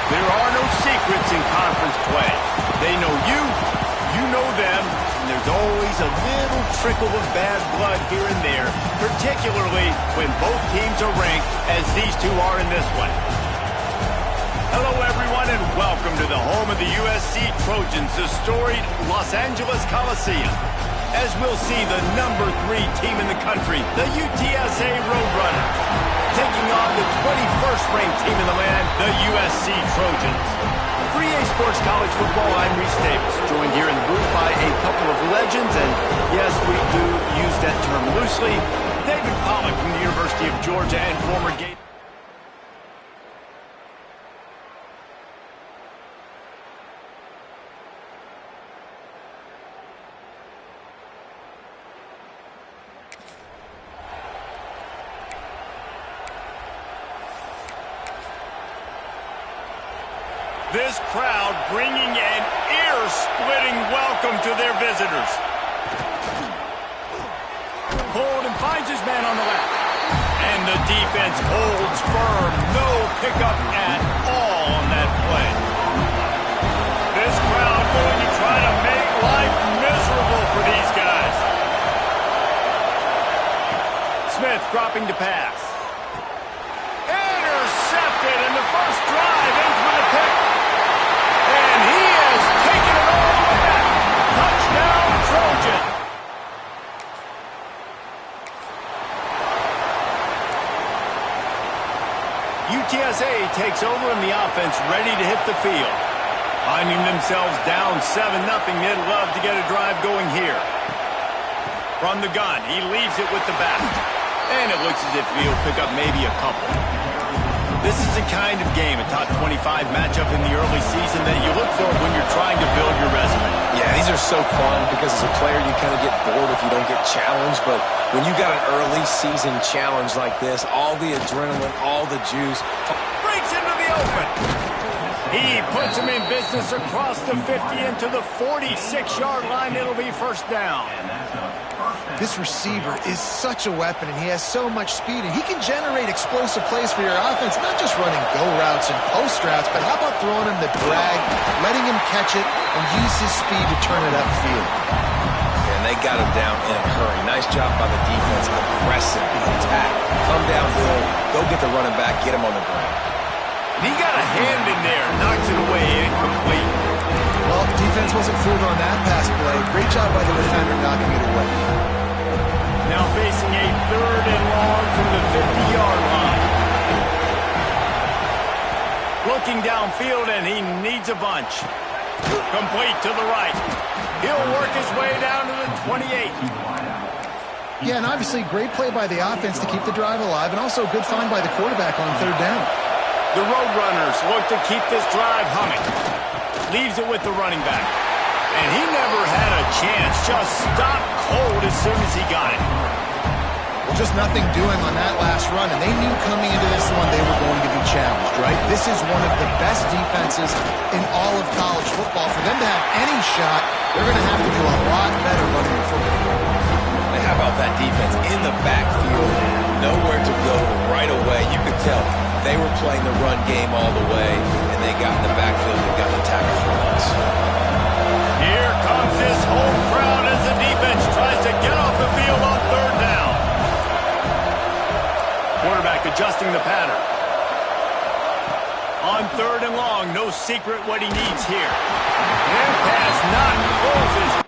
There are no secrets in conference play. They know you, you know them, and there's always a little trickle of bad blood here and there, particularly when both teams are ranked as these two are in this one. Hello, everyone, and welcome to the home of the USC Trojans, the storied Los Angeles Coliseum. As we'll see the number 3 team in the country, the UTSA Roadrunners, taking on the 21st ranked team in the land, the USC Trojans. For EA Sports College Football, I'm Reese Davis, joined here in the booth by a couple of legends, and yes, we do use that term loosely. David Pollack from the University of Georgia and former Gator. This crowd bringing an ear-splitting welcome to their visitors. Hold and finds his man on the left. And the defense holds firm. No pickup at all on that play. This crowd going to try to make life miserable for these guys. Smith dropping to pass. Intercepted, and the first drive ends with a pick. And he has taken it all the way back. Touchdown, Trojan. UTSA takes over and the offense ready to hit the field. Finding themselves down 7-0, they'd love to get a drive going here. From the gun, he leaves it with the back. And it looks as if he'll pick up maybe a couple. This is the kind of game, a top 25 matchup in the early season, that you look for when you're trying to build your resume. Yeah, these are so fun because as a player you kind of get bored if you don't get challenged. But when you got an early season challenge like this, all the adrenaline, all the juice. Breaks into the open. He puts him in business across the 50 into the 46-yard line. It'll be first down. This receiver is such a weapon, and he has so much speed, and he can generate explosive plays for your offense, not just running go routes and post routes, but how about throwing him the drag, letting him catch it, and use his speed to turn it upfield. And they got him down in a hurry. Nice job by the defense, aggressive attack. Come downhill, go get the running back, get him on the ground. And he got a hand in there, knocks it away, incomplete. Well, defense wasn't fooled on that pass play. Great job by the defender knocking it away. Now facing a 3rd and long from the 50-yard line. Looking downfield, and he needs a bunch. Complete to the right. He'll work his way down to the 28. Yeah, and obviously great play by the offense to keep the drive alive, and also a good find by the quarterback on 3rd down. The Roadrunners look to keep this drive humming. Leaves it with the running back. And he never had a chance. Just stopped cold as soon as he got it. Well, just nothing doing on that last run, and they knew coming into this one they were going to be challenged, right? This is one of the best defenses in all of college football. For them to have any shot, they're going to have to do a lot better running the football. And how about that defense in the backfield? Nowhere to go right away. You could tell they were playing the run game all the way, and they got in the backfield and got the tackle for once. Here comes this whole crowd as the defense tries to get off the field on 3rd down. Quarterback adjusting the pattern. On 3rd and long, no secret what he needs here. And pass not closes.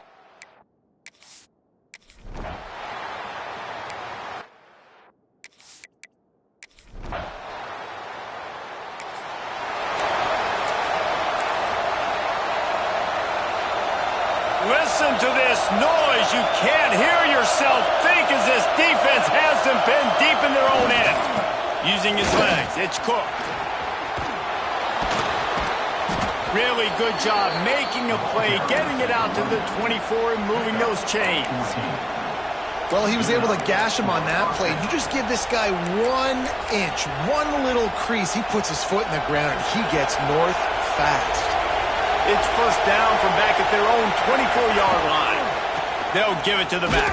Listen to this noise. You can't hear yourself think as this defense has them pinned deep in their own end. Using his legs, it's Cook. Really good job making a play, getting it out to the 24 and moving those chains. Well, he was able to gash him on that play. You just give this guy 1 inch, one little crease. He puts his foot in the ground, and he gets north fast. It's first down from back at their own 24-yard line. They'll give it to the back.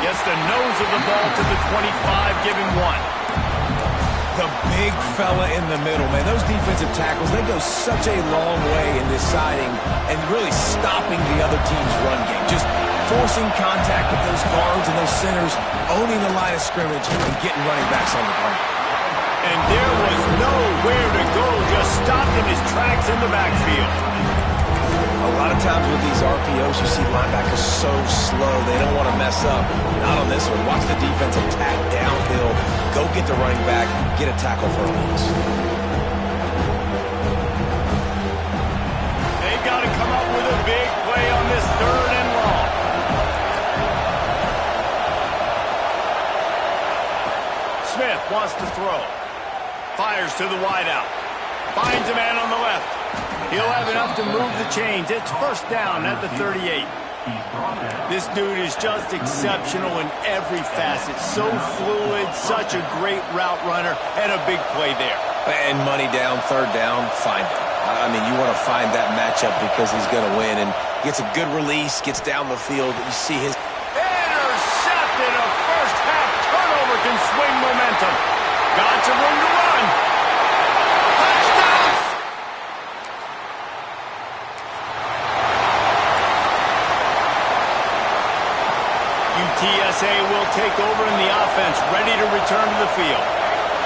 Gets the nose of the ball to the 25, giving 1. The big fella in the middle, man. Those defensive tackles, they go such a long way in deciding and really stopping the other team's run game. Just forcing contact with those guards and those centers, owning the line of scrimmage, and getting running backs on the ground. And there was nowhere to go, just stopped in his tracks in the backfield. A lot of times with these RPOs, you see linebackers so slow, they don't want to mess up. Not on this one. Watch the defense attack downhill, go get the running back, get a tackle for a loss. They've got to come up with a big play on this 3rd and long. Smith wants to throw. Fires to the wideout. Finds a man on the left. He'll have enough to move the chains. It's 1st down at the 38. This dude is just exceptional in every facet. So fluid, such a great route runner, and a big play there. And money down, 3rd down, find him. I mean, you want to find that matchup because he's going to win. And gets a good release, gets down the field. You see his... Intercepted! A first-half turnover can swing momentum. Got some room to run. Touchdown! UTSA will take over in the offense, ready to return to the field.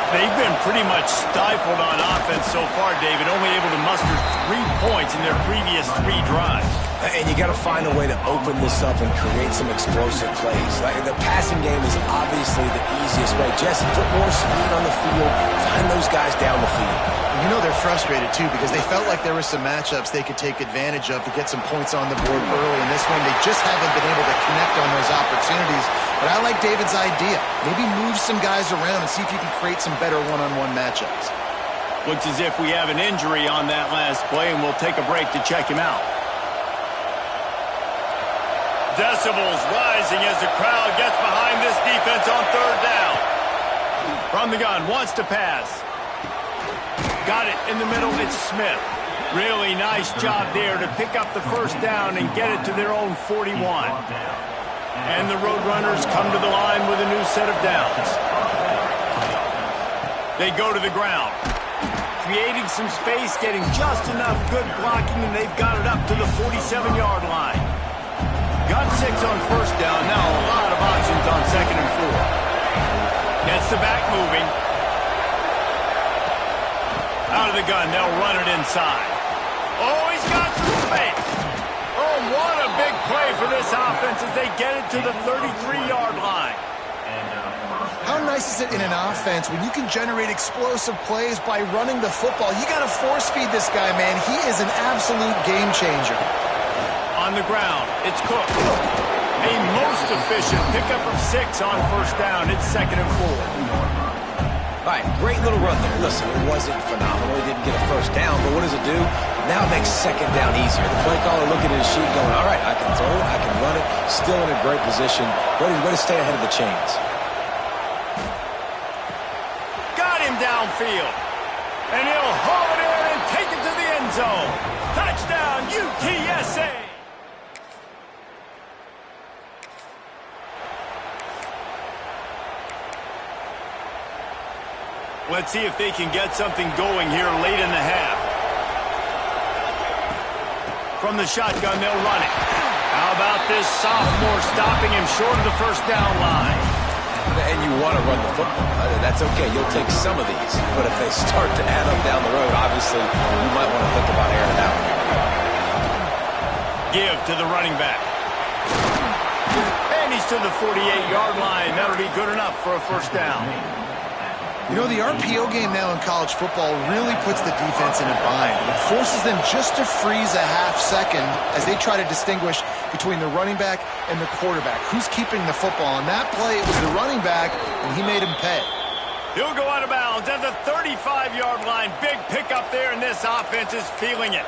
They've been pretty much stifled on offense so far, David, only able to muster 3 points in their previous 3 drives. And you got to find a way to open this up and create some explosive plays. Like the passing game is obviously the easiest way. Jesse, put more speed on the field, find those guys down the field. You know they're frustrated, too, because they felt like there were some matchups they could take advantage of to get some points on the board early. In this one, they just haven't been able to connect on those opportunities. But I like David's idea. Maybe move some guys around and see if you can create some better one-on-one matchups. Looks as if we have an injury on that last play, and we'll take a break to check him out. Decibels rising as the crowd gets behind this defense on 3rd down. From the gun, wants to pass. Got it in the middle, it's Smith. Really nice job there to pick up the 1st down and get it to their own 41. And the Roadrunners come to the line with a new set of downs. They go to the ground. Creating some space, getting just enough good blocking, and they've got it up to the 47-yard line. Got 6 on 1st down, now a lot of options on 2nd and 4. Gets the back moving. Out of the gun, they'll run it inside. Oh, he's got some space. Oh, what a big play for this offense as they get it to the 33-yard line. How nice is it in an offense when you can generate explosive plays by running the football? You got to force feed this guy, man. He is an absolute game changer. On the ground, it's Cook. A most efficient pickup of 6 on 1st down. It's 2nd and 4. All right, great little run there. Listen, it wasn't phenomenal. He didn't get a 1st down, but what does it do? Now it makes 2nd down easier. The play caller looking at his sheet going, all right, I can throw it, I can run it, still in a great position. Way to stay ahead of the chains. Got him downfield. And he'll haul it in and take it to the end zone. Touchdown, UTSA. Let's see if they can get something going here late in the half. From the shotgun, they'll run it. How about this sophomore stopping him short of the 1st down line? And you want to run the football. That's okay. You'll take some of these. But if they start to add up down the road, obviously, you might want to think about airing it out. Give to the running back. And he's to the 48-yard line. That'll be good enough for a 1st down. You know, the RPO game now in college football really puts the defense in a bind. It forces them just to freeze a half second as they try to distinguish between the running back and the quarterback. Who's keeping the football? On that play, it was the running back, and he made him pay. He'll go out of bounds at the 35-yard line. Big pickup there, and this offense is feeling it.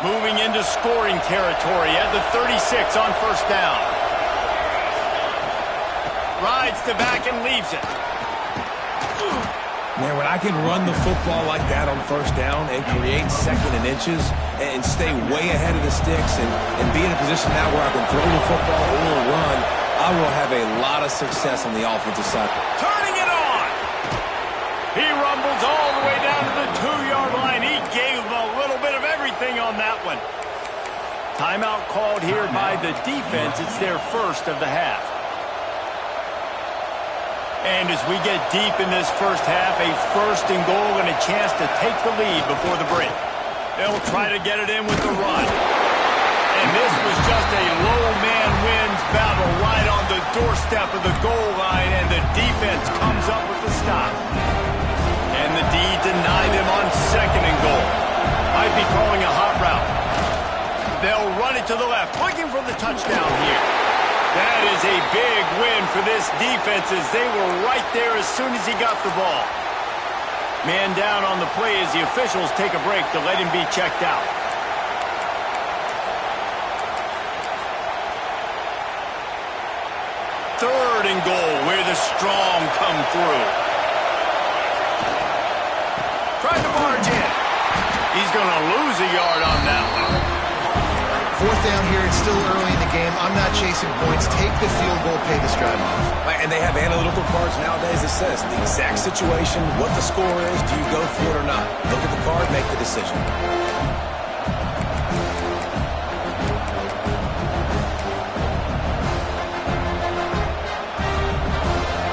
Moving into scoring territory at the 36 on 1st down. Rides the back and leaves it. Man, when I can run the football like that on 1st down and create 2nd and inches and stay way ahead of the sticks and be in a position now where I can throw the football or run, I will have a lot of success on the offensive side. Turning it on. He rumbles all the way down to the 2-yard line. He gave a little bit of everything on that one. Timeout called here by the defense. It's their first of the half. And as we get deep in this first half, a 1st and goal and a chance to take the lead before the break. They'll try to get it in with the run. And this was just a low man wins battle right on the doorstep of the goal line, and the defense comes up with the stop. And the D deny them on 2nd and goal. Might be calling a hot route. They'll run it to the left, looking for the touchdown here. That is a big win for this defense as they were right there as soon as he got the ball. Man down on the play as the officials take a break to let him be checked out. Third and goal where the strong come through. Tried to barge in. He's going to lose a yard on that one. 4th down here. It's still early in the game. I'm not chasing points. Take the field goal, pay this drive off. And they have analytical cards nowadays that says the exact situation, what the score is, do you go for it or not? Look at the card, make the decision.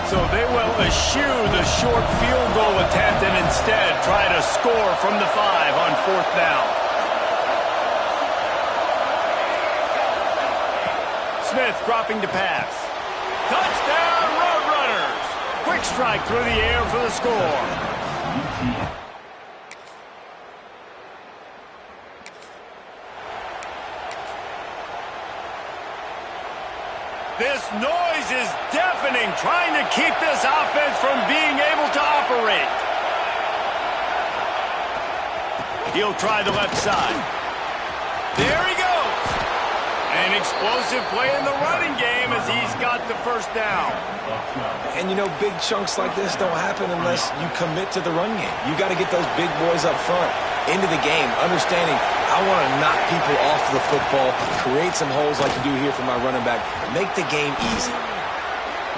So they will eschew the short field goal attempt and instead try to score from the 5 on 4th down. Smith dropping to pass. Touchdown, Roadrunners! Quick strike through the air for the score. This noise is deafening, trying to keep this offense from being able to operate. He'll try the left side. There he goes. An explosive play in the running game as he's got the 1st down. And, you know, big chunks like this don't happen unless you commit to the run game. You got to get those big boys up front into the game, understanding I want to knock people off the football, create some holes like you do here for my running back, make the game easy.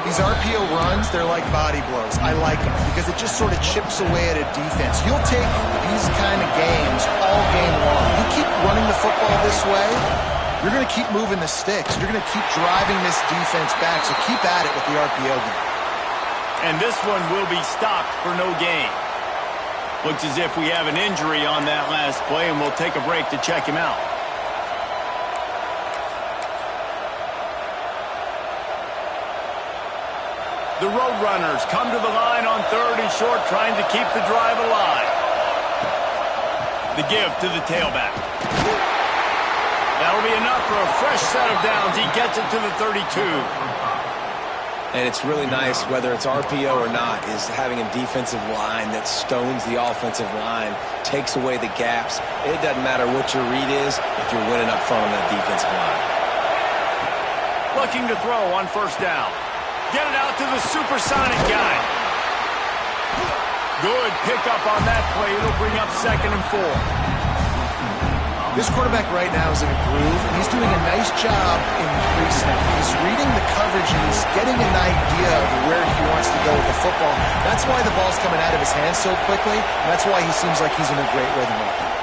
These RPO runs, they're like body blows. I like them because it just sort of chips away at a defense. You'll take these kind of games all game long. You keep running the football this way, you're going to keep moving the sticks. You're going to keep driving this defense back, so keep at it with the RPO game. And this one will be stopped for no gain. Looks as if we have an injury on that last play, and we'll take a break to check him out. The Roadrunners come to the line on 3rd and short, trying to keep the drive alive. The give to the tailback. That'll be enough for a fresh set of downs. He gets it to the 32. And it's really nice, whether it's RPO or not, is having a defensive line that stones the offensive line, takes away the gaps. It doesn't matter what your read is if you're winning up front on that defensive line. Looking to throw on 1st down. Get it out to the supersonic guy. Good pickup on that play. It'll bring up 2nd and 4. This quarterback right now is in a groove, and he's doing a nice job in pre-snap. He's reading the coverage, and he's getting an idea of where he wants to go with the football. That's why the ball's coming out of his hands so quickly, and that's why he seems like he's in a great rhythm right now.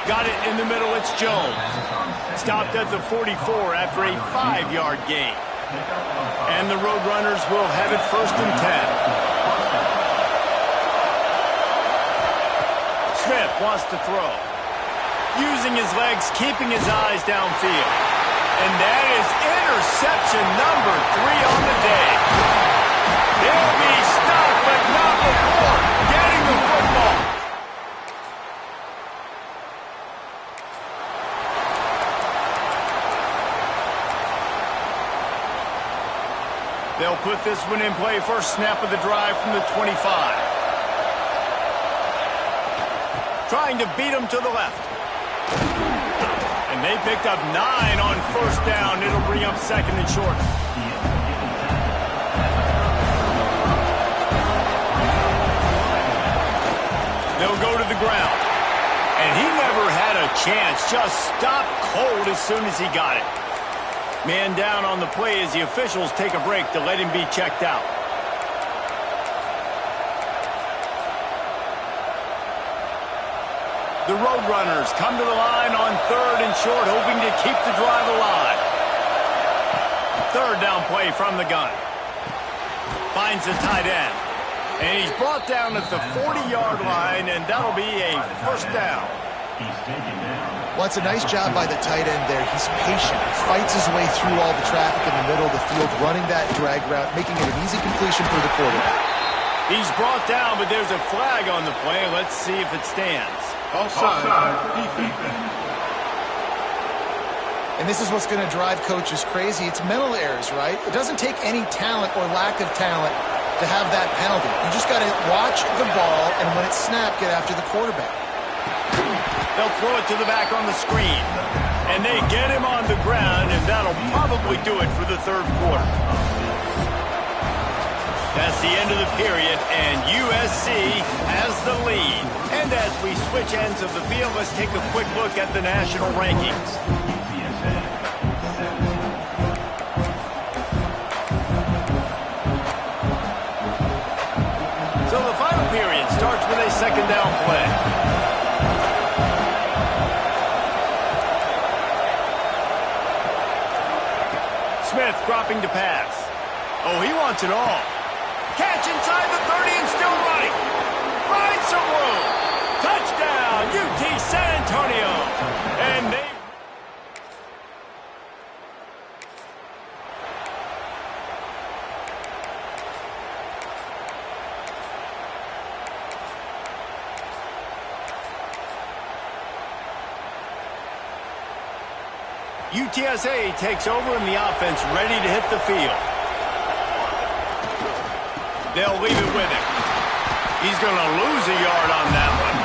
Got it in the middle. It's Jones. Stopped at the 44 after a 5-yard gain. And the Roadrunners will have it 1st and 10. Smith wants to throw. Using his legs, keeping his eyes downfield. And that is interception number 3 on the day. They'll be stopped, but not before getting the football. They'll put this one in play. First snap of the drive from the 25. Trying to beat him to the left. And they picked up 9 on 1st down. It'll bring up 2nd and short. They'll go to the ground. And he never had a chance. Just stopped cold as soon as he got it. Man down on the play as the officials take a break to let him be checked out. The Roadrunners come to the line on 3rd and short, hoping to keep the drive alive. 3rd down play from the gun. Finds the tight end. And he's brought down at the 40-yard line, and that'll be a first down. Well, it's a nice job by the tight end there. He's patient. Fights his way through all the traffic in the middle of the field, running that drag route, making it an easy completion for the quarterback. He's brought down, but there's a flag on the play. Let's see if it stands. Offside. Defense. And this is what's going to drive coaches crazy. It's mental errors, right? It doesn't take any talent or lack of talent to have that penalty. You just got to watch the ball, and when it's snapped, get after the quarterback. They'll throw it to the back on the screen. And they get him on the ground, and that'll probably do it for the 3rd quarter. That's the end of the period, and USC has the lead. And as we switch ends of the field, let's take a quick look at the national rankings. So the final period starts with a 2nd down play. Smith dropping to pass. Oh, he wants it all. Catch inside the 30 and still running. Finds some room. Touchdown, UT San Antonio. And they... UTSA takes over in the offense, ready to hit the field. They'll leave it with him. He's going to lose a yard on that one.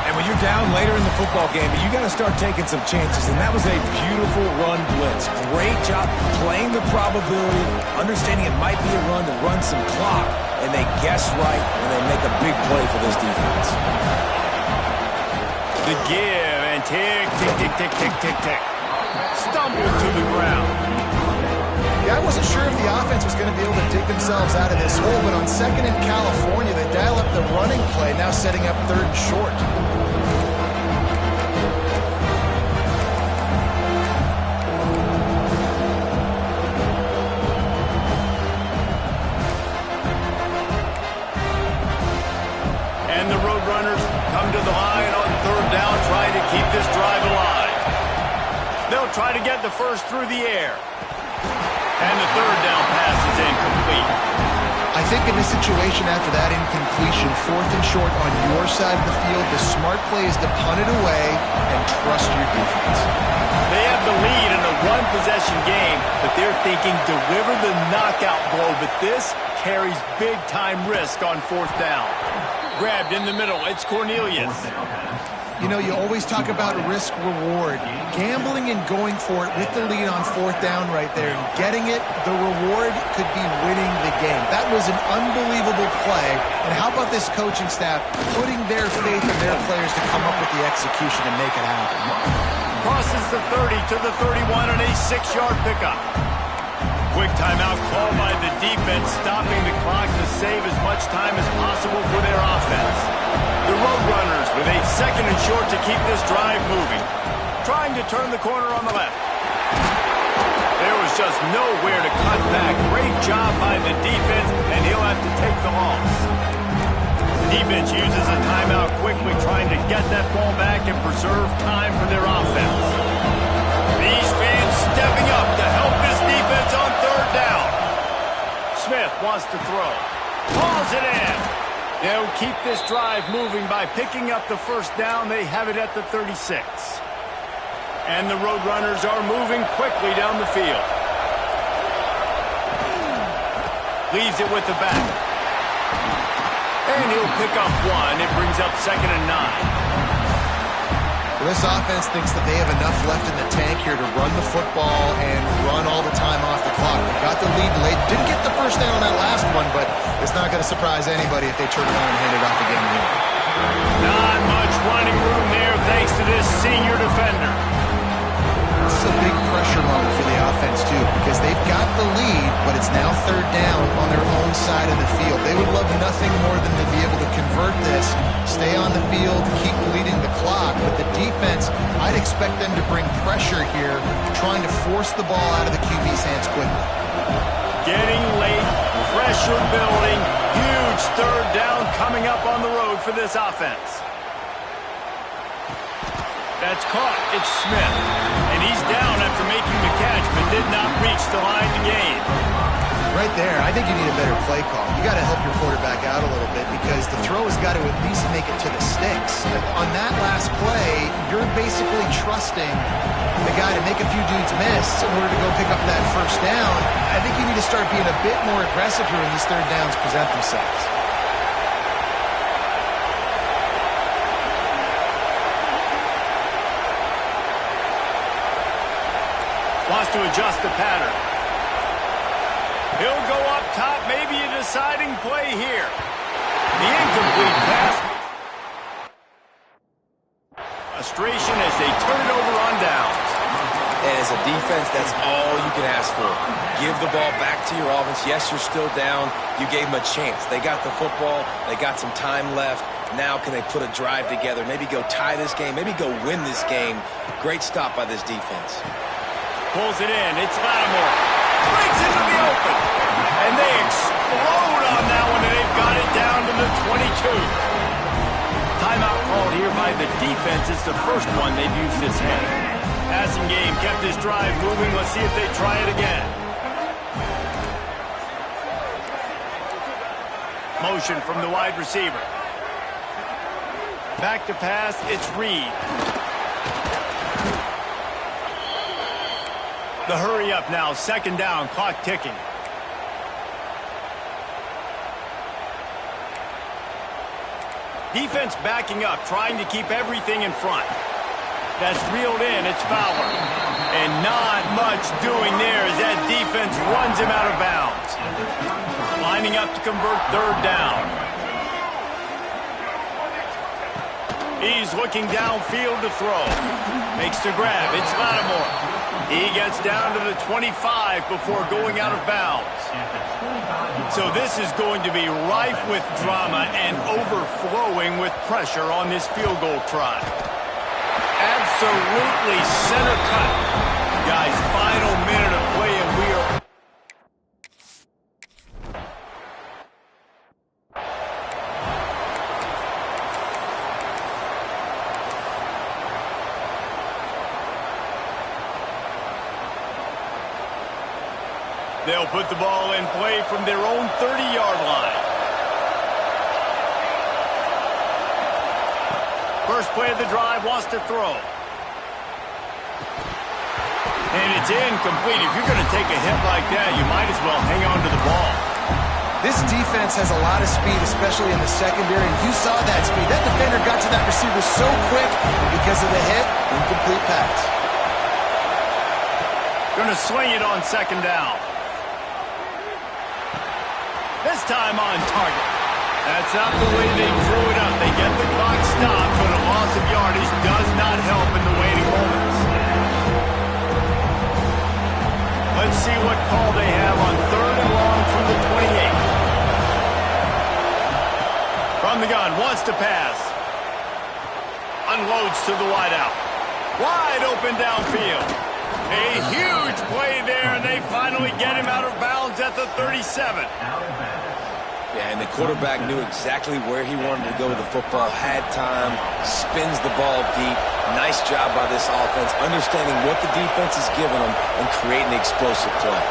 And when you're down later in the football game, you got to start taking some chances, and that was a beautiful run blitz. Great job playing the probability, understanding it might be a run to run some clock, and they guess right, and they make a big play for this defense. The give, and tick, tick, tick, tick, tick, tick, tick. Stumbled to the ground. Yeah, I wasn't sure if the offense was going to be able to dig themselves out of this hole, but on 2nd in California, they dial up the running play, now setting up 3rd and short. And the Roadrunners come to the line on 3rd down, trying to keep this drive alive. They'll try to get the first through the air. And the 3rd down pass is incomplete. I think in this situation after that incompletion, 4th and short on your side of the field, the smart play is to punt it away and trust your defense. They have the lead in a one-possession game, but they're thinking deliver the knockout blow, but this carries big-time risk on 4th down. Grabbed in the middle, it's Cornelius. You know, you always talk about risk-reward. Gambling and going for it with the lead on 4th down right there and getting it, the reward could be winning the game. That was an unbelievable play. And how about this coaching staff putting their faith in their players to come up with the execution and make it happen? Crosses the 30 to the 31 on a 6-yard pickup. Quick timeout called by the defense, stopping the clock to save as much time as possible for their offense. The Roadrunners with a 2nd and short to keep this drive moving. Trying to turn the corner on the left. There was just nowhere to cut back. Great job by the defense, and he'll have to take the loss. Defense uses a timeout quickly, trying to get that ball back and preserve time for their offense. These fans stepping up to help this defense on 3rd down. Smith wants to throw. Hauls it in. They'll keep this drive moving by picking up the 1st down. They have it at the 36. And the Roadrunners are moving quickly down the field. Leaves it with the back. And he'll pick up 1. It brings up 2nd and 9. Well, this offense thinks that they have enough left in the tank here to run the football and run all the time off the clock. They got the lead late. Didn't get the 1st down on that last one, but it's not going to surprise anybody if they turn around and hand it off again here. Not much running room there thanks to this senior defender. This is a big pressure moment for the force the ball out of the QB's hands quickly. Getting late, pressure building, huge third down coming up on the road for this offense. That's caught. It's Smith. And he's down after making the catch, but did not reach the line to gain. Right there, I think you need a better play call. You got to help your quarterback out a little bit because the throw has got to at least make it to the sticks. On that last play, you're basically trusting the guy to make a few dudes miss in order to go pick up that first down. I think you need to start being a bit more aggressive here when these third downs present themselves. Wants to adjust the pattern. He'll go up top, maybe a deciding play here. The incomplete pass. Frustration as they turn it over on downs. As a defense, that's all you can ask for. Give the ball back to your offense. Yes, you're still down. You gave them a chance. They got the football. They got some time left. Now can they put a drive together? Maybe go tie this game. Maybe go win this game. Great stop by this defense. Pulls it in. It's Lattimore. Breaks into the open. And they explode on that one, and they've got it down to the 22. Timeout called here by the defense. It's the first one they've used this half. Passing game kept this drive moving. Let's see if they try it again. Motion from the wide receiver. Back to pass. It's Reed. The hurry up now, second down, clock ticking. Defense backing up, trying to keep everything in front. That's reeled in, it's Fowler. And not much doing there as that defense runs him out of bounds. Lining up to convert third down. He's looking downfield to throw. Makes the grab, it's Lattimore. He gets down to the 25 before going out of bounds. So this is going to be rife with drama and overflowing with pressure on this field goal try. Absolutely center cut. Guys, final minute of play and we are... They'll put the ball in play from their own 30-yard line. First play of the drive, wants to throw. And it's incomplete. If you're going to take a hit like that, you might as well hang on to the ball. This defense has a lot of speed, especially in the secondary. You saw that speed. That defender got to that receiver so quick because of the hit. Incomplete pass. Going to swing it on second down. This time on target. That's not the way they drew it up. They get the clock stopped, but a loss of yardage does not help in the waiting moments. Let's see what call they have on third and long from the 28. From the gun, wants to pass. Unloads to the wideout. Wide open downfield. A huge play there, and they finally get him out of bounds at the 37. Yeah, and the quarterback knew exactly where he wanted to go with the football, had time, spins the ball deep. Nice job by this offense, understanding what the defense is giving them and creating the explosive play.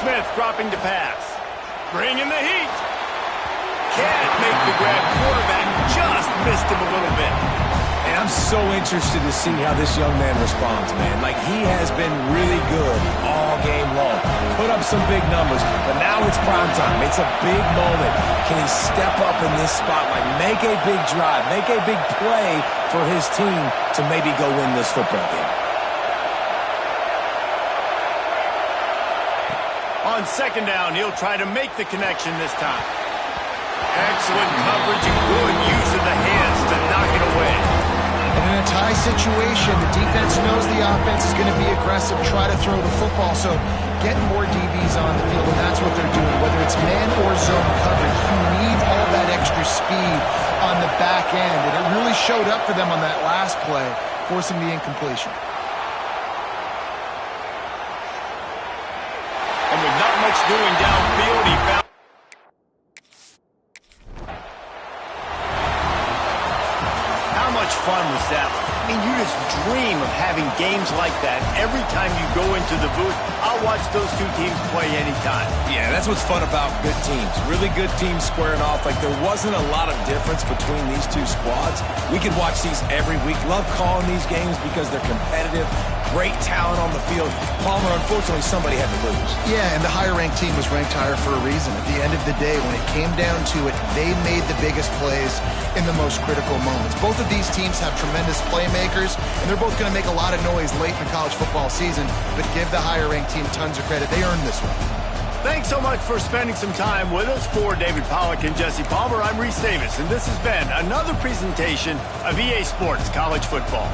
Smith dropping to pass. Bringing the heat. Can't make the grab. Quarterback just missed him a little bit. And I'm so interested to see how this young man responds, man. Like, he has been really good all game long. Put up some big numbers, but now it's prime time. It's a big moment. Can he step up in this spotlight, make a big drive, make a big play for his team to maybe go win this football game? On second down, he'll try to make the connection this time. Excellent coverage and good use of the hands to knock it away. And in a tie situation, the defense knows the offense is going to be aggressive, try to throw the football, so getting more DBs on the field, and that's what they're doing. Whether it's man or zone coverage, you need all that extra speed on the back end, and it really showed up for them on that last play, forcing the incompletion. much doing downfield. He found... How much fun was that? I mean, you just dream of having games like that every time you go into the booth. I'll watch those two teams play anytime. Yeah, that's what's fun about good teams. Really good teams squaring off. Like, there wasn't a lot of difference between these two squads. We could watch these every week. Love calling these games because they're competitive. Great talent on the field. Palmer, unfortunately, somebody had to lose. Yeah, and the higher-ranked team was ranked higher for a reason. At the end of the day, when it came down to it, they made the biggest plays in the most critical moments. Both of these teams have tremendous playmakers, and they're both going to make a lot of noise late in the college football season, but give the higher-ranked team tons of credit. They earned this one. Thanks so much for spending some time with us. For David Pollack and Jesse Palmer, I'm Reese Davis, and this has been another presentation of EA Sports College Football.